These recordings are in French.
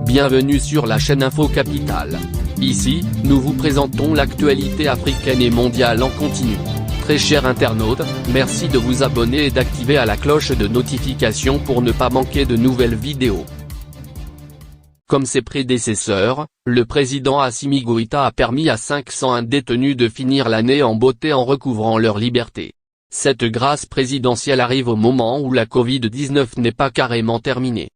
Bienvenue sur la chaîne Info Capitale. Ici, nous vous présentons l'actualité africaine et mondiale en continu. Très chers internautes, merci de vous abonner et d'activer la cloche de notification pour ne pas manquer de nouvelles vidéos. Comme ses prédécesseurs, le président Assimi Goïta a permis à 501 détenus de finir l'année en beauté en recouvrant leur liberté. Cette grâce présidentielle arrive au moment où la Covid-19 n'est pas carrément terminée.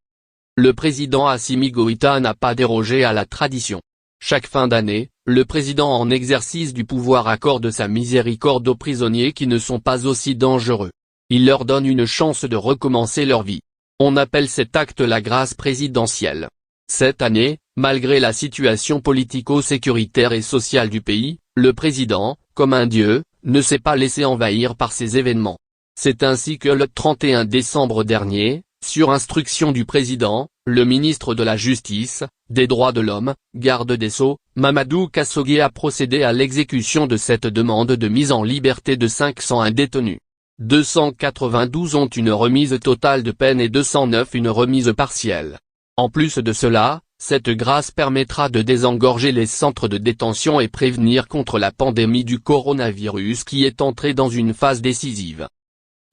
Le président Assimi Goïta n'a pas dérogé à la tradition. Chaque fin d'année, le président en exercice du pouvoir accorde sa miséricorde aux prisonniers qui ne sont pas aussi dangereux. Il leur donne une chance de recommencer leur vie. On appelle cet acte la grâce présidentielle. Cette année, malgré la situation politico-sécuritaire et sociale du pays, le président, comme un dieu, ne s'est pas laissé envahir par ces événements. C'est ainsi que le 31 décembre dernier, sur instruction du président, le ministre de la Justice, des Droits de l'Homme, garde des Sceaux, Mamadou Kassogué a procédé à l'exécution de cette demande de mise en liberté de 501 détenus. 292 ont une remise totale de peine et 209 une remise partielle. En plus de cela, cette grâce permettra de désengorger les centres de détention et prévenir contre la pandémie du coronavirus qui est entrée dans une phase décisive.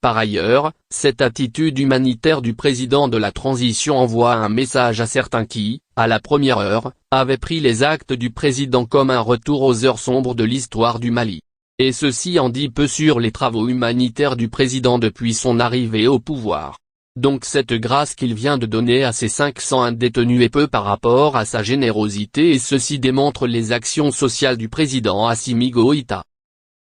Par ailleurs, cette attitude humanitaire du président de la transition envoie un message à certains qui, à la première heure, avaient pris les actes du président comme un retour aux heures sombres de l'histoire du Mali. Et ceci en dit peu sur les travaux humanitaires du président depuis son arrivée au pouvoir. Donc cette grâce qu'il vient de donner à ces 501 détenus est peu par rapport à sa générosité et ceci démontre les actions sociales du président Assimi Goïta.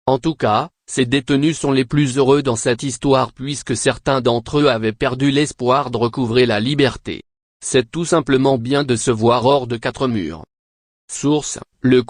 En tout cas, ces détenus sont les plus heureux dans cette histoire puisque certains d'entre eux avaient perdu l'espoir de recouvrer la liberté. C'est tout simplement bien de se voir hors de quatre murs. Source, le